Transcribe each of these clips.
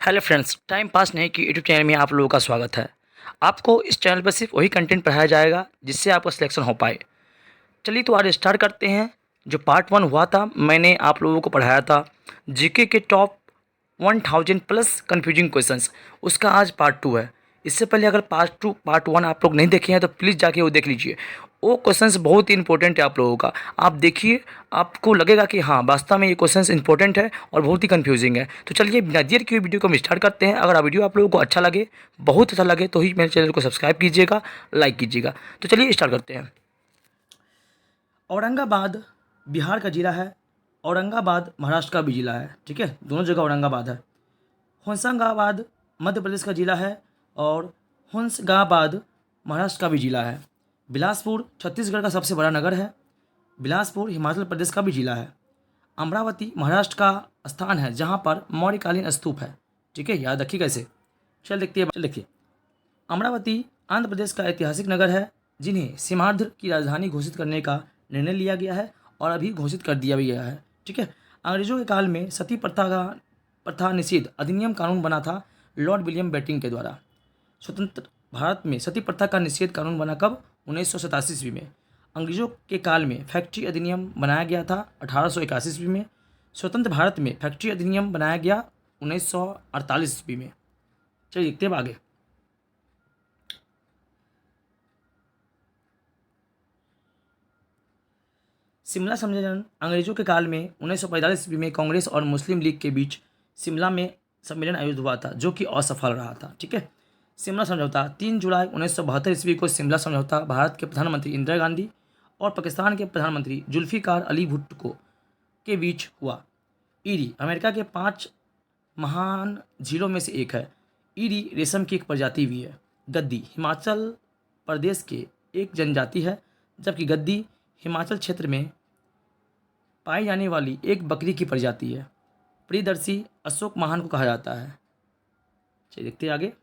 Hello friends, time pass नहीं की YouTube channel में आप लोगों का स्वागत है। आपको इस चैनल पर सिर्फ वही कंटेंट पढ़ाया जाएगा जिससे आपका सिलेक्शन हो पाए। चलिए तो आज स्टार्ट करते हैं। जो पार्ट 1 हुआ था, मैंने आप लोगों को पढ़ाया था जीके के टॉप 1000 प्लस कन्फ्यूजिंग क्वेश्चंस। उसका आज पार्ट 2 है। इससे पहले अगर पार्ट 1 आप लोग नहीं देखे हैं तो प्लीज़ जाके वो देख लीजिए। वो क्वेश्चंस बहुत ही इंपॉर्टेंट है आप लोगों का। आप देखिए, आपको लगेगा कि हाँ वास्तव में ये क्वेश्चंस इंपॉर्टेंट है और बहुत ही कंफ्यूजिंग है। तो चलिए बिना देर किए वीडियो को हम स्टार्ट करते हैं। अगर वीडियो आप लोगों को अच्छा लगे, बहुत अच्छा लगे, तो ही मेरे चैनल को सब्सक्राइब कीजिएगा, लाइक कीजिएगा। तो चलिए स्टार्ट करते हैं। औरंगाबाद बिहार का जिला है, औरंगाबाद महाराष्ट्र का भी जिला है। ठीक है, दोनों जगह औरंगाबाद है। होशंगाबाद मध्य प्रदेश का जिला है और होशंगाबाद महाराष्ट्र का भी जिला है। बिलासपुर छत्तीसगढ़ का सबसे बड़ा नगर है। बिलासपुर हिमाचल प्रदेश का भी जिला है। अमरावती महाराष्ट्र का स्थान है जहाँ पर मौर्यकालीन स्तूप है। ठीक है, याद रखिए कैसे। चल देखिए, अमरावती आंध्र प्रदेश का ऐतिहासिक नगर है जिन्हें सीमांध्र की राजधानी घोषित करने का निर्णय लिया गया है और अभी घोषित कर दिया भी गया है। ठीक है, अंग्रेजों के काल में सती प्रथा निषेध अधिनियम कानून बना था लॉर्ड विलियम बेंटिंक के द्वारा। स्वतंत्र भारत में सती प्रथा का निषेध कानून बना कब? 1987 ईस्वी में। अंग्रेजों के काल में फैक्ट्री अधिनियम बनाया गया था 1881 ईस्वी में। स्वतंत्र भारत में फैक्ट्री अधिनियम बनाया गया 1948 ईस्वी में। चलिए देखते हैं अब आगे। शिमला सम्मेलन अंग्रेजों के काल में 1945 ईस्वी में कांग्रेस और मुस्लिम लीग के बीच शिमला में सम्मेलन आयोजित हुआ था जो कि असफल रहा था। ठीक है, शिमला समझौता 3 जुलाई 1972 ईस्वी को शिमला समझौता भारत के प्रधानमंत्री इंदिरा गांधी और पाकिस्तान के प्रधानमंत्री जुल्फिकार अली भुट्टो के बीच हुआ। ईरी अमेरिका के 5 महान झीलों में से एक है। ईरी रेशम की एक प्रजाति भी है। गद्दी हिमाचल प्रदेश के एक जनजाति है, जबकि गद्दी हिमाचल क्षेत्र में पाई जाने वाली एक बकरी की प्रजाति है। प्रियदर्शी अशोक महान को कहा जाता है। चलिए देखते हैं आगे।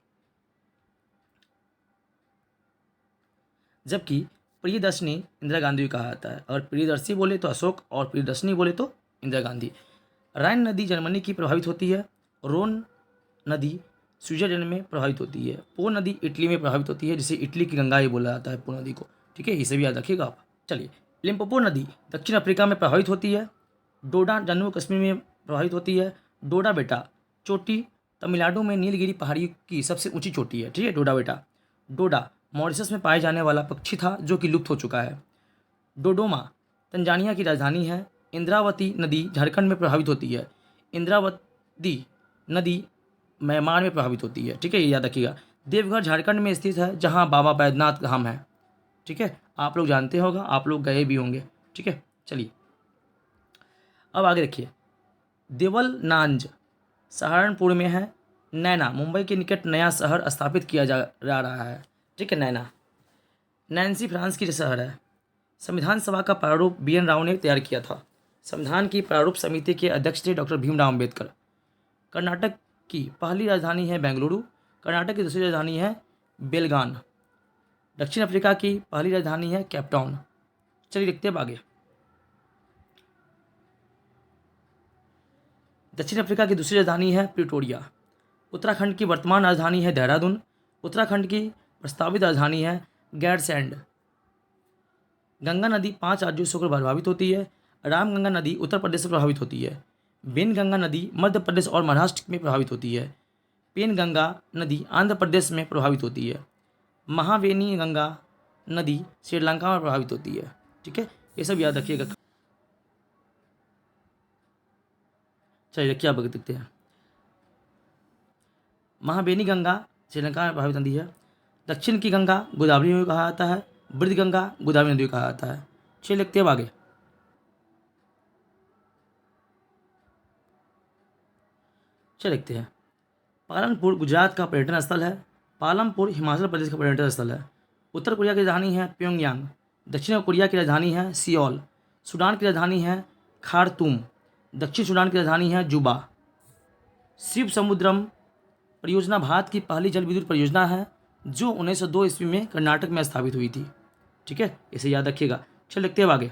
जबकि प्रियदर्शनी इंदिरा गांधी को कहा जाता है। अगर प्रियदर्शी बोले तो अशोक और प्रियदर्शनी बोले तो इंदिरा गांधी। राइन नदी जर्मनी की प्रभावित होती है। रोन नदी स्विट्जरलैंड में प्रभावित होती है। पो नदी इटली में प्रभावित होती है, जिसे इटली की गंगा ही बोला जाता है पो नदी को। ठीक है, इसे भी याद रखिएगा आप। चलिए, लिम्पोपो नदी दक्षिण अफ्रीका में प्रभावित होती है। डोडा जम्मू कश्मीर में प्रभावित होती है। डोडा बेटा चोटी तमिलनाडु में नीलगिरी पहाड़ी की सबसे ऊंची चोटी है। ठीक है, डोडा बेटा। डोडा मॉरिशस में पाए जाने वाला पक्षी था जो कि लुप्त हो चुका है। डोडोमा तंजानिया की राजधानी है। इंद्रावती नदी झारखंड में प्रभावित होती है। इंद्रावती नदी म्यांमार में प्रभावित होती है। ठीक है, ये याद रखिएगा। देवघर झारखंड में स्थित है जहाँ बाबा बैद्यनाथ धाम है। ठीक है, आप लोग जानते होगा, आप लोग गए भी होंगे। ठीक है, चलिए अब आगे देखिए। देवलनांज सहारनपुर में है। नैना मुंबई के निकट नया शहर स्थापित किया जा रहा है। ठीक है, नैना। नैन्सी फ्रांस की शहर है। संविधान सभा का प्रारूप BN राव ने तैयार किया था। संविधान की प्रारूप समिति के अध्यक्ष थे डॉक्टर भीमराव अम्बेडकर। कर्नाटक की पहली राजधानी है बेंगलुरु। कर्नाटक की दूसरी राजधानी है बेलगान। दक्षिण अफ्रीका की पहली राजधानी है कैपटाउन। चलिए देखते हैं आगे। दक्षिण अफ्रीका की दूसरी राजधानी है प्रिटोरिया। उत्तराखंड की वर्तमान राजधानी है देहरादून। उत्तराखंड की प्रस्तावित राजधानी है गैरसैंड। गंगा नदी 5 राज्यों से होकर प्रभावित होती है। रामगंगा नदी उत्तर प्रदेश से प्रभावित होती है। वेनगंगा नदी मध्य प्रदेश और महाराष्ट्र में प्रभावित होती है। पेनगंगा नदी आंध्र प्रदेश में प्रभावित होती है। महावेनी गंगा नदी श्रीलंका में प्रभावित होती है। ठीक है, ये सब याद रखिएगा। चलिए देखिए, आप देखते हैं। महावेनी गंगा श्रीलंका में प्रभावित नदी है। दक्षिण की गंगा गोदावरी में कहा जाता है। वृद्ध गंगा गोदावरी नदी को कहा जाता है। चलिए लिखते हैं आगे। चलिए लिखते हैं। पालनपुर गुजरात का पर्यटन स्थल है। पालमपुर हिमाचल प्रदेश का पर्यटन स्थल है। उत्तर कोरिया की राजधानी है प्योंगयांग। दक्षिण कोरिया की राजधानी है सियोल। सूडान की राजधानी है खार्तूम। दक्षिण सूडान की राजधानी है जुबा। शिव समुद्रम परियोजना भारत की पहली जल विद्युत परियोजना है जो 1902 ईस्वी में कर्नाटक में स्थापित हुई थी। ठीक है, इसे याद रखिएगा। चल देखते हैं आगे।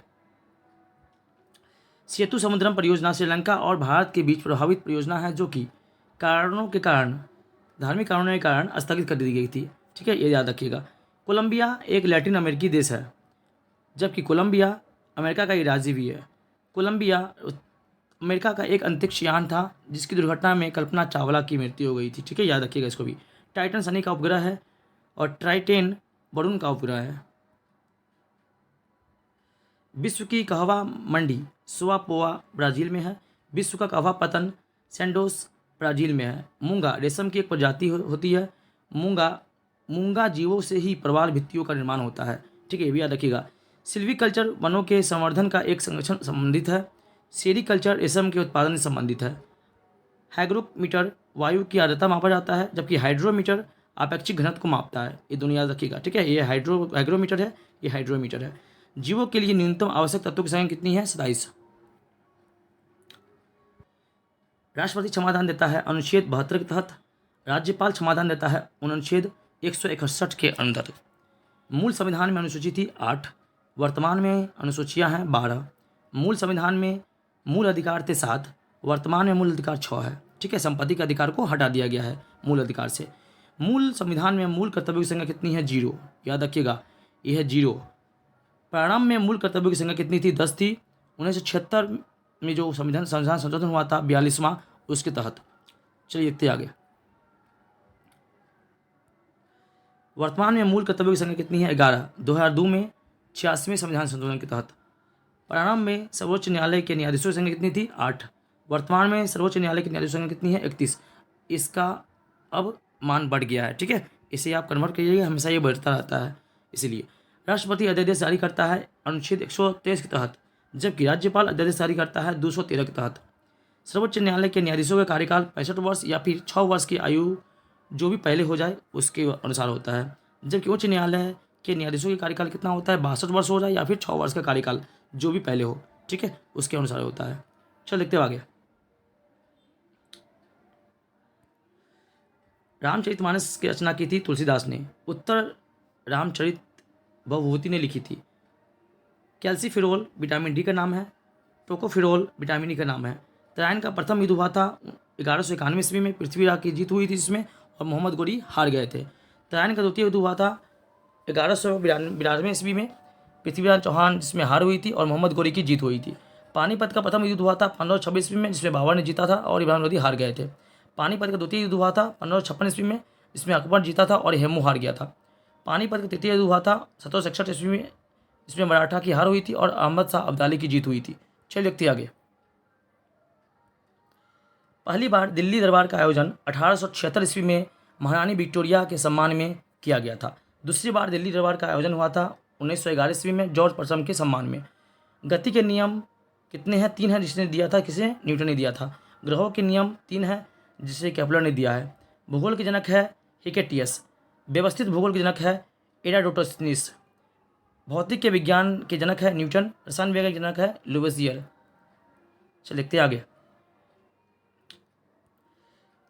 सेतु समुद्रम परियोजना श्रीलंका और भारत के बीच प्रभावित परियोजना है जो कि कारणों के कारण, धार्मिक कारणों के कारण स्थगित कर दी गई थी। ठीक है, ये याद रखिएगा। कोलंबिया एक लैटिन अमेरिकी देश है, जबकि कोलंबिया अमेरिका का ही राज्य भी है। कोलंबिया अमेरिका का एक अंतरिक्ष यान था जिसकी दुर्घटना में कल्पना चावला की मृत्यु हो गई थी। ठीक है, याद रखिएगा इसको भी। टाइटन शनि का उपग्रह है और ट्राइटेन वरुण का उपग्रह है। विश्व की कहवा मंडी सुआपोआ ब्राज़ील में है। विश्व का कहवा पतन सैंडोस ब्राज़ील में है। मूंगा रेशम की एक प्रजाति होती है। मूंगा जीवों से ही प्रवाल भित्तियों का निर्माण होता है। ठीक है, ये भी याद रखिएगा। सिल्वीकल्चर वनों के संवर्धन का एक संरक्षण संबंधित है। सेरीकल्चर रेशम के उत्पादन से संबंधित है। हाइग्रोमीटर वायु की आर्द्रता मापा जाता है, जबकि हाइड्रोमीटर आपेक्षिक घनत्व को मापता है। ये दोनों याद रखिएगा। ठीक है, ये हाइग्रोमीटर है, ये हाइड्रोमीटर है। जीवों के लिए न्यूनतम आवश्यक तत्वों की संख्या कितनी है? 27। राष्ट्रपति क्षमादान देता है अनुच्छेद 72 के तहत। राज्यपाल क्षमादान देता है अनुच्छेद 161 के अंदर। मूल संविधान में अनुसूची थी 8, वर्तमान में अनुसूचियां हैं 12। मूल संविधान में मूल अधिकार थे 7, वर्तमान में मूल अधिकार 6 है। ठीक है, संपत्ति के अधिकार को हटा दिया गया है मूल अधिकार से। मूल संविधान में मूल कर्तव्यों की संख्या कितनी है? 0। याद रखिएगा, यह है 0। प्रारंभ में मूल कर्तव्यों की संख्या कितनी थी? 10 थी। 1976 में जो संविधान संशोधन हुआ था 42वां, उसके तहत। चलिए देखते आगे। वर्तमान में मूल कर्तव्यों की संख्या कितनी है? 11। 2002 में 86वें संविधान संशोधन के तहत। प्रारंभ में सर्वोच्च न्यायालय के न्यायाधीशों की संख्या कितनी थी? 8। वर्तमान में सर्वोच्च न्यायालय के न्यायाधीशों की संख्या कितनी है? 31। इसका अब मान बढ़ गया है। ठीक है, इसे आप कन्वर्ट करिएगा, हमेशा ये बढ़ता रहता है। इसीलिए राष्ट्रपति अध्यादेश जारी करता है अनुच्छेद 123 के तहत, जबकि राज्यपाल अध्यादेश जारी करता है 213 के तहत। सर्वोच्च न्यायालय के न्यायाधीशों का कार्यकाल 65 वर्ष या फिर 6 वर्ष की आयु जो भी पहले हो जाए उसके अनुसार होता है, जबकि उच्च न्यायालय के न्यायाधीशों का कार्यकाल कितना होता है? 62 वर्ष हो जाए या फिर 6 वर्ष का कार्यकाल जो भी पहले हो। ठीक है, उसके अनुसार होता है। चलो देखते हैं आगे। रामचरितमानस की रचना की थी तुलसीदास ने। उत्तर रामचरित भवभूति ने लिखी थी। कैल्सीफिरोल विटामिन डी का नाम है। टोकोफिरोल विटामिन ई का नाम है। तराइन का प्रथम युद्ध हुआ था 1191 ईस्वी में, पृथ्वीराज की जीत हुई थी जिसमें, और मोहम्मद गोरी हार गए थे। तराइन का द्वितीय युद्ध हुआ था 1192 ईस्वी में, पृथ्वीराज चौहान जिसमें हार हुई थी और मोहम्मद गोरी की जीत हुई थी। पानीपत का प्रथम युद्ध हुआ था 1526 ईस्वी में, जिसमें बाबर ने जीता था और इब्राहिम लोधी हार गए थे। पानीपत का द्वितीय युद्ध हुआ था 1556 ईस्वी में, जिसमें अकबर जीता था और हेमू हार गया था। पानीपत का तृतीय युद्ध हुआ था 1761 ईस्वी में, जिसमें मराठा की हार हुई थी और अहमद शाह अब्दाली की जीत हुई थी। चलिए देखते आगे। पहली बार दिल्ली दरबार का आयोजन 1876 ईस्वी में महारानी विक्टोरिया के सम्मान में किया गया था। दूसरी बार दिल्ली दरबार का आयोजन हुआ था 1911 ईस्वी में जॉर्ज प्रथम के सम्मान में। गति के नियम कितने हैं? 3 हैं, जिसने दिया था, किसे? न्यूटन ने दिया था। ग्रहों के नियम 3 हैं, जिसे केपलर ने दिया है। भूगोल के जनक है हिकेटियस। व्यवस्थित भूगोल के जनक है एराडोटोनिस। भौतिक के विज्ञान के जनक है न्यूटन। रसायन विज्ञान के जनक है लुवेसियर। चलिए देखते आगे।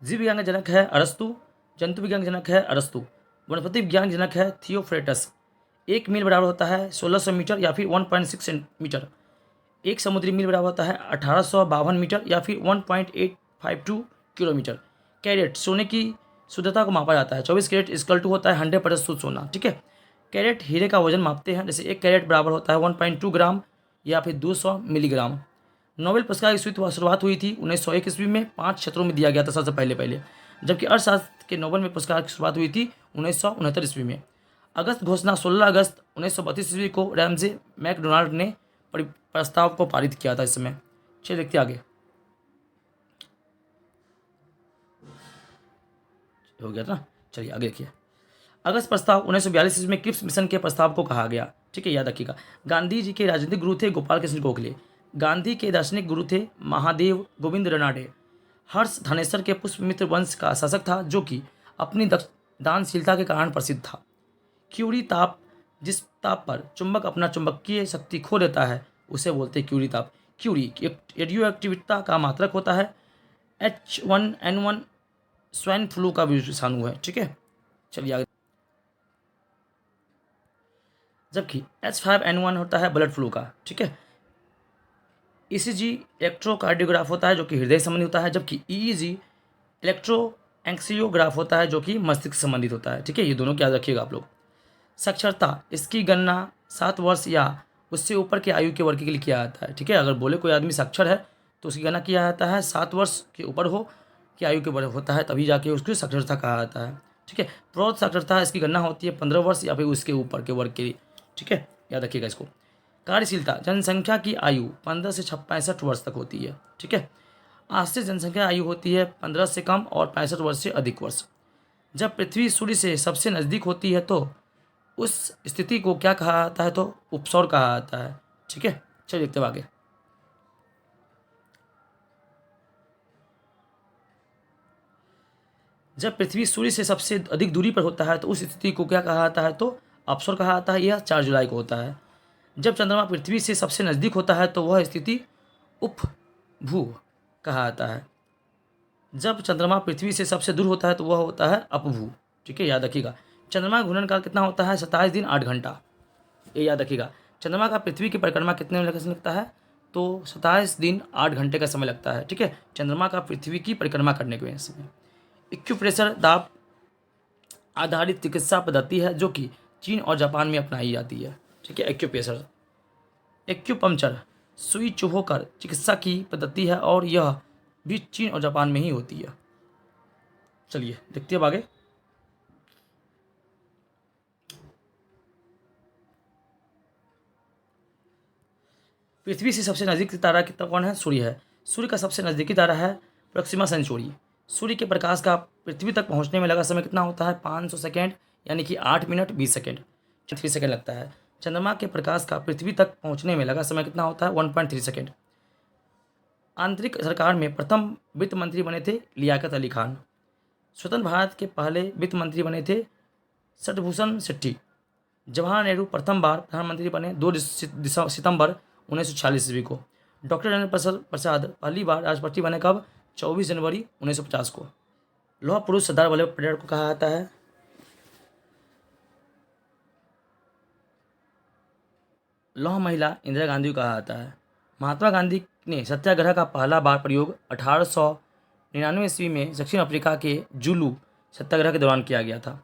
जीव विज्ञान का जनक है अरस्तु। जंतु विज्ञान का जनक है अरस्तु। वनस्पति विज्ञान का जनक है थियोफ्रेटस। 1 मील बराबर होता है 1600 मीटर या फिर 1.6 मीटर। 1 समुद्री मील बराबर होता है 1852 मीटर या फिर 1.852 किलोमीटर। कैरेट सोने की शुद्धता को मापा जाता है। 24 कैरेट इक्वल टू होता है 100% शुद्ध सोना। ठीक है, कैरेट हीरे का वजन मापते हैं, जैसे 1 कैरेट बराबर होता है 1.2 ग्राम या फिर 200 मिलीग्राम। नोबेल पुरस्कार की शुरुआत हुई थी 1901 ईस्वी में। 5 क्षेत्रों में दिया गया था सबसे पहले, जबकि अर्थशास्त्र के नोबेल में पुरस्कार की शुरुआत हुई थी 1969 ईस्वी में। अगस्त घोषणा 16 अगस्त 1932 ईस्वी को रैमजे मैकडोनाल्ड ने प्रस्ताव को पारित किया था इस समय। चलिए देखते आगे। हो गया था, चलिए आगे देखिए। अगस्त प्रस्ताव 1942 ईस्वी में क्रिप्स मिशन के प्रस्ताव को कहा गया। ठीक है, याद रखिएगा। गांधी जी के राजनीतिक गुरु थे गोपाल कृष्ण गोखले। गांधी के दार्शनिक गुरु थे महादेव गोविंद रनाडे। हर्ष धानेसर के पुष्पमित्र वंश का शासक था, जो कि अपनी दानशीलता के कारण प्रसिद्ध था। क्यूरी ताप, जिस ताप पर चुंबक अपना चुंबकीय शक्ति खो देता है उसे बोलते हैं क्यूरी ताप। क्यूरी रेडियो एक्टिविटी का मात्रक होता है। H1N1 स्वाइन फ्लू का विषाणु है। ठीक है, चलिए आगे। जबकि H5N1 होता है ब्लड फ्लू का। ठीक है, ECG इलेक्ट्रोकार्डियोग्राफ होता है जो कि हृदय संबंधी होता है, जबकि EEG इलेक्ट्रोएंक्सियोग्राफ होता है जो कि मस्तिष्क से संबंधित होता है। ठीक है, ये दोनों याद रखिएगा आप लोग। साक्षरता, इसकी गणना 7 वर्ष या उससे ऊपर की आयु के वर्ग के लिए किया जाता है। ठीक है, अगर बोले कोई आदमी साक्षर है तो उसकी गणना किया जाता है 7 वर्ष के ऊपर हो कि आयु के वर्ग होता है, तभी जाके उसकी साक्षरता कहा जाता है। ठीक है, प्रौढ़ साक्षरता, इसकी गणना होती है 15 वर्ष या फिर उसके ऊपर के वर्ग के लिए। ठीक है, याद रखिएगा इसको। कार्यशीलता, जनसंख्या की आयु 15 से 65 वर्ष तक होती है। ठीक है, आश्रित जनसंख्या आयु होती है 15 से कम और 65 वर्ष से अधिक वर्ष। जब पृथ्वी सूर्य से सबसे नज़दीक होती है तो उस स्थिति को क्या कहा जाता है, तो उपसौर कहा जाता है। ठीक है, चलिए देखते हैं आगे। जब पृथ्वी सूर्य से सबसे अधिक दूरी पर होता है तो उस स्थिति को क्या कहा जाता है, तो अपसौर कहा जाता है। यह 4 जुलाई को होता है। जब चंद्रमा पृथ्वी से सबसे नज़दीक होता है तो वह स्थिति उपभू कहा जाता है। जब चंद्रमा पृथ्वी से सबसे दूर होता है तो वह होता है अपभू। ठीक है, याद रखिएगा। चंद्रमा का घूर्णन काल कितना होता है, 27 दिन 8 घंटा। ये याद रखिएगा। चंद्रमा का पृथ्वी की परिक्रमा कितने में लगता है, तो 27 दिन 8 घंटे का समय लगता है। ठीक है, चंद्रमा का पृथ्वी की परिक्रमा करने के समय। एक्यूप्रेशर, दाब आधारित चिकित्सा पद्धति है जो कि चीन और जापान में अपनाई जाती है। ठीक है, एक्यूप्रेशर। एक्यूपंक्चर, सुई चुभोकर चिकित्सा की पद्धति है और यह भी चीन और जापान में ही होती है। चलिए देखते हैं अब आगे। पृथ्वी से सबसे नज़दीकी तारा कितना कौन है, सूर्य है। सूर्य का सबसे नज़दीकी तारा है प्रोक्सिमा सेंचुरी। सूर्य के प्रकाश का पृथ्वी तक पहुंचने में लगा समय कितना होता है, 500 सेकेंड, यानी कि 8 मिनट 20 सेकेंड, 3 सेकेंड लगता है। चंद्रमा के प्रकाश का पृथ्वी तक पहुंचने में लगा समय कितना होता है, 1.3 सेकेंड। आंतरिक सरकार में प्रथम वित्त मंत्री बने थे लियाकत अली खान। स्वतंत्र भारत के पहले वित्त मंत्री बने थे शठभूषण शेट्टी। जवाहरलाल नेहरू प्रथम बार प्रधानमंत्री बने 2 सितंबर 1946 ईस्वी को। डॉक्टर राजेंद्र प्रसाद पहली बार राष्ट्रपति बने कब, 24 जनवरी 1950 को। लौह पुरुष सरदार वल्लभ पटेल को कहा जाता है। लौह महिला इंदिरा गांधी को कहा जाता है। महात्मा गांधी ने सत्याग्रह का पहला बार प्रयोग 1899 ईस्वी में दक्षिण अफ्रीका के जुलू सत्याग्रह के दौरान किया गया था।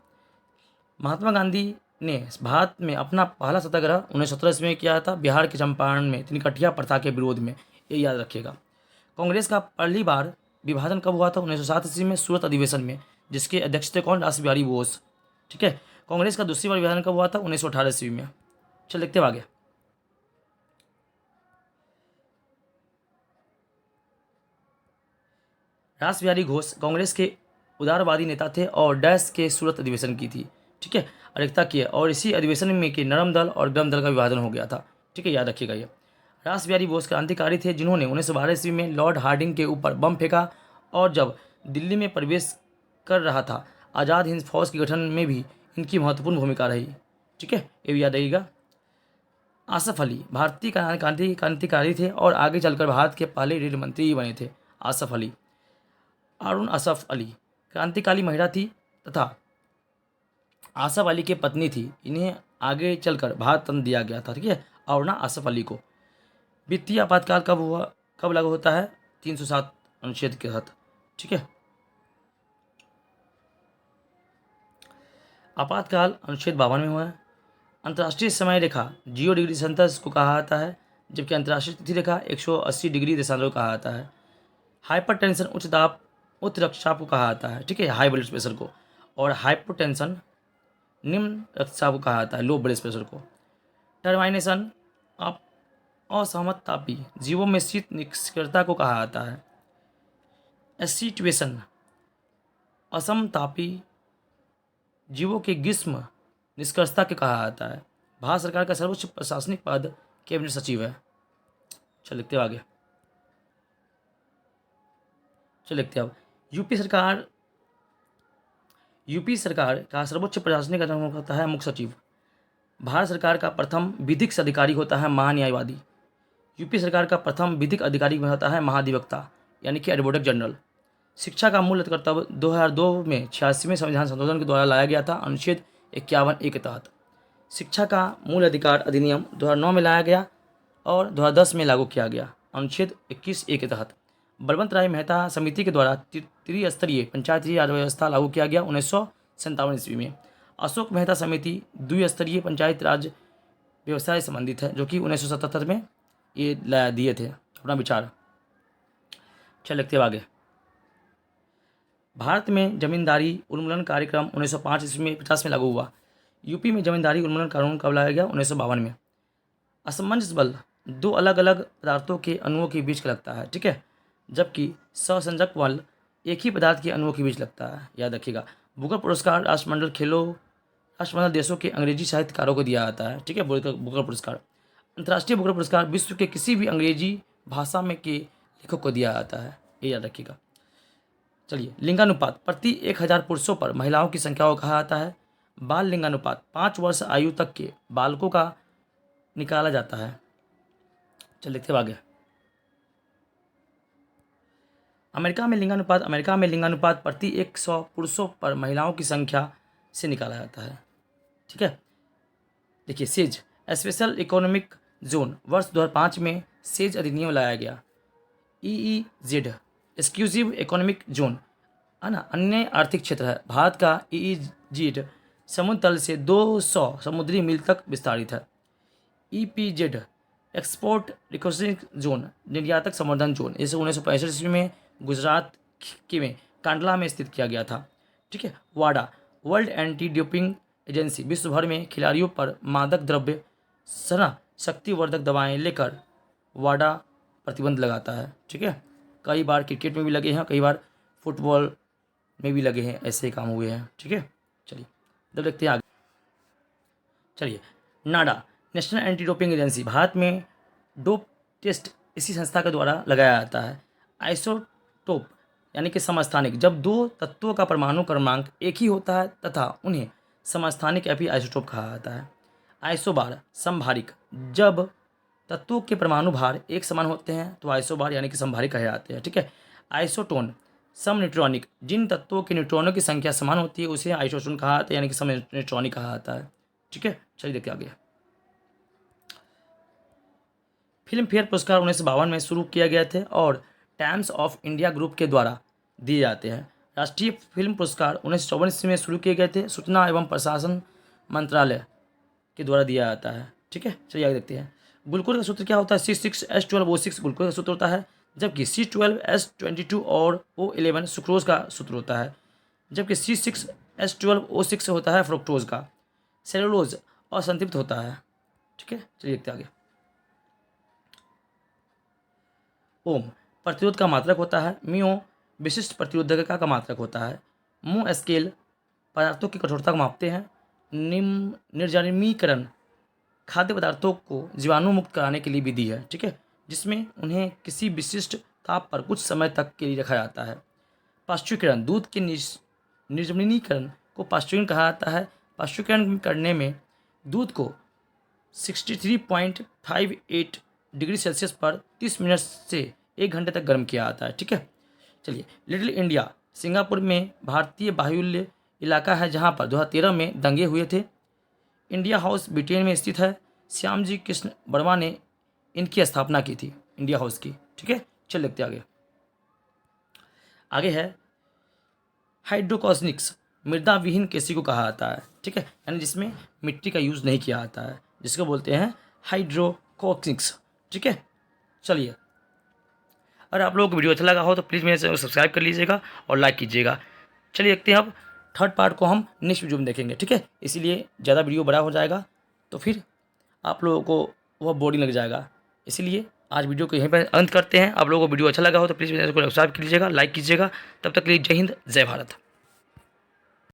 महात्मा गांधी ने भारत में अपना पहला सत्याग्रह 1917 ईस्वी में किया था, बिहार के चंपारण में तिनकटिया प्रथा के विरोध में। ये याद रखिएगा। कांग्रेस का पहली बार विभाजन कब हुआ था, 1907 ईस्वी में सूरत अधिवेशन में, जिसके अध्यक्ष थे कौन, रास बिहारी बोस। ठीक है, कांग्रेस का दूसरी बार विभाजन कब हुआ था, 1918 ईस्वी में। चल देखते हैं आगे। रास बिहारी घोष कांग्रेस के उदारवादी नेता थे और डैश के सूरत अधिवेशन की थी। ठीक है, अध्यक्षता की है, और इसी अधिवेशन में के नरम दल और गरम दल का विभाजन हो गया था। ठीक है, याद रखिएगा ये। रास बिहारी बोस क्रांतिकारी थे जिन्होंने 1912 ईस्वी में लॉर्ड हार्डिंग के ऊपर बम फेंका, और जब दिल्ली में प्रवेश कर रहा था आज़ाद हिंद फौज के गठन में भी इनकी महत्वपूर्ण भूमिका रही। ठीक है, ये भी याद रखिएगा। आसफ अली भारतीय क्रांतिकारी थे और आगे चलकर भारत के पहले रेल मंत्री बने थे। आसफ अली, अरुण असफ अली क्रांतिकारी महिला थी तथा आसफ अली की पत्नी थी। इन्हें आगे चलकर भारत रत्न दिया गया था। ठीक है, अरुणा आसफ अली को। वित्तीय आपातकाल कब हुआ, कब लागू होता है, 307 अनुच्छेद के तहत। ठीक है, आपातकाल अनुच्छेद 52 में हुआ है। अंतर्राष्ट्रीय समय रेखा 0 डिग्री सेंटस को कहा जाता है, जबकि अंतर्राष्ट्रीय तिथि रेखा 180 डिग्री देशांतर को कहा जाता है। हाइपरटेंशन उच्च दाब उच्च रक्तचाप को कहा जाता है। ठीक है, हाई ब्लड प्रेशर को। और हाइपोटेंशन निम्न रक्तचाप को कहा जाता है, लो ब्लड प्रेशर को। टर्माइनेशन असहमत तापी जीवों में शीत निष्क्रियता को कहा जाता है। एसिटुएशन असमतापी जीवों के ग्रीष्म निष्कर्षता के कहा जाता है। भारत सरकार का सर्वोच्च प्रशासनिक पद कैबिनेट सचिव है। चल लिखते आगे। चल लिखते अब यूपी सरकार का सर्वोच्च प्रशासनिक अधिकारी होता है मुख्य सचिव। भारत सरकार का प्रथम विधिक अधिकारी होता है महान्यायवादी। यूपी सरकार का प्रथम विधिक अधिकारी होता है महाधिवक्ता, यानी कि एडवोकेट जनरल। शिक्षा का मूल कर्तव्य 2002 में 86वें संविधान संशोधन के द्वारा लाया गया था, अनुच्छेद 51A के तहत। शिक्षा का मूल अधिकार अधिनियम 2009 में लाया गया और 2010 में लागू किया गया, अनुच्छेद 21A के तहत। बलवंत राय मेहता समिति के द्वारा त्रिस्तरीय पंचायती राज व्यवस्था लागू किया गया 1957 ईस्वी में। अशोक मेहता समिति द्विस्तरीय पंचायत राज व्यवस्था से संबंधित है, जो कि 1977 में ये दिए थे अपना विचार। चल लिखते आगे। भारत में जमींदारी उन्मूलन कार्यक्रम 1905 ईस्वी में 50 में लागू हुआ। यूपी में जमींदारी उन्मूलन कानून कब लाया गया? 1952 में। असमंजस बल दो अलग अलग पदार्थों के अणुओं के बीच लगता है, ठीक है, जबकि सहसंजक बल एक ही पदार्थ के अणुओं के बीच लगता है, याद रखिएगा। बुकर पुरस्कार राष्ट्रमंडल देशों के अंग्रेजी साहित्यकारों को दिया जाता है, ठीक है, बुकर पुरस्कार। अंतर्राष्ट्रीय बुकर पुरस्कार विश्व के किसी भी अंग्रेजी भाषा में के लेखक को दिया जाता है, ये याद रखिएगा। चलिए, लिंगानुपात प्रति 1000 पुरुषों पर महिलाओं की संख्या को कहा जाता है बाल लिंगानुपात। 5 वर्ष आयु तक के बालकों का निकाला जाता है। चलिए लिखते आगे। अमेरिका में लिंगानुपात प्रति 100 पुरुषों पर महिलाओं की संख्या से निकाला जाता है, ठीक है। देखिए, सेज स्पेशल इकोनॉमिक जोन वर्ष 2005 में सेज अधिनियम लाया गया। EEZ एक्सक्लूसिव इकोनॉमिक जोन है ना, अन्य आर्थिक क्षेत्र है। भारत का EEZ समुद्र तल से 200 समुद्री मील तक विस्तारित है। EPZ एक्सपोर्ट रिकॉर्डिंग जोन निर्यातक संवर्धन जोन, इसे 1965 ईस्वी में गुजरात के में कांडला में स्थित किया गया था, ठीक है। वाडा वर्ल्ड एंटी डोपिंग एजेंसी विश्व भर में खिलाड़ियों पर मादक द्रव्य शक्तिवर्धक दवाएं लेकर वाडा प्रतिबंध लगाता है, ठीक है। कई बार क्रिकेट में भी लगे हैं, कई बार फुटबॉल में भी लगे हैं, ऐसे काम हुए हैं, ठीक है। चलिए जब देखते हैं आगे। चलिए, NADA national anti doping agency, Bharat में डोप टेस्ट इसी संस्था के द्वारा लगाया जाता है। आइसोटोप यानी कि समस्थानिक, जब दो तत्वों का परमाणु क्रमांक एक ही होता है तथा उन्हें समस्थानिक एपी आइसोटोप कहा जाता है। आइसोबार समभारिक, जब तत्वों के परमाणु भार एक समान होते हैं तो आइसोबार यानी कि समभारिक कहे जाते हैं, ठीक है। आइसोटोन सम न्यूट्रॉनिक, जिन तत्वों के न्यूट्रॉनों की संख्या समान होती है उसे आइसोटोन कहा जाता है यानी कि सम न्यूट्रॉनिक कहा जाता है, ठीक है। चलिए देखते आगे। फिल्म फेयर पुरस्कार 1952 में शुरू किया गया थे और टाइम्स ऑफ इंडिया ग्रुप के द्वारा दिए जाते हैं। राष्ट्रीय फिल्म पुरस्कार 1954 में शुरू किए गए थे, सूचना एवं प्रशासन मंत्रालय के द्वारा दिया जाता है, ठीक है। चलिए आगे देखते हैं। ग्लूकोज का सूत्र क्या होता है? C6H12O6 ग्लूकोज का सूत्र होता है, जबकि C12H22 और O11 सुक्रोज का सूत्र होता है, जबकि C6H12O6 होता है फ्रुक्टोज का। सेलुलोज असंतृप्त होता है, ठीक है। चलिए देखते आगे। ओम प्रतिरोध का मात्रक होता है। म्यू विशिष्ट प्रतिरोधकता का मात्रक होता है। मू स्केल पदार्थों की कठोरता को मापते हैं। निर्जमीकरण खाद्य पदार्थों को जीवाणु मुक्त कराने के लिए विधि है, ठीक है, जिसमें उन्हें किसी विशिष्ट ताप पर कुछ समय तक के लिए रखा जाता है। पाश्चुरीकरण दूध के निर्जमीकरण को पाश्चुरीकरण कहा जाता है। पाश्चुरीकरण करने में दूध को 63.58 डिग्री सेल्सियस पर 30 मिनट से 1 घंटे तक गर्म किया जाता है, ठीक है। चलिए, लिटिल इंडिया सिंगापुर में भारतीय बाहुल्य इलाका है जहां पर 2013 में दंगे हुए थे। इंडिया हाउस ब्रिटेन में स्थित है। श्यामजी कृष्ण वर्मा ने इनकी स्थापना की थी, इंडिया हाउस की, ठीक है। चल लिखते आगे। आगे है हाइड्रोकोनिक्स, मृदा विहीन कृषि को कहा जाता है, ठीक है, यानी जिसमें मिट्टी का यूज़ नहीं किया जाता है, जिसको बोलते हैं हाइड्रोकोनिक्स, ठीक है। चलिए, अगर आप लोगों को वीडियो अच्छा लगा हो तो प्लीज़ मेरे चैनल को सब्सक्राइब कर लीजिएगा और लाइक कीजिएगा। चलिए देखते हैं, अब थर्ड पार्ट को हम नेक्स्ट वीडियो में देखेंगे, ठीक है। इसीलिए ज़्यादा वीडियो बड़ा हो जाएगा तो फिर आप लोगों को वह बोरिंग लग जाएगा, इसीलिए आज वीडियो को यहीं पर अंत करते हैं। आप लोगों को वीडियो अच्छा लगा हो तो प्लीज़ मेरे चैनल को सब्सक्राइब कीजिएगा, लाइक कीजिएगा। तब तक के लिए जय हिंद, जय भारत।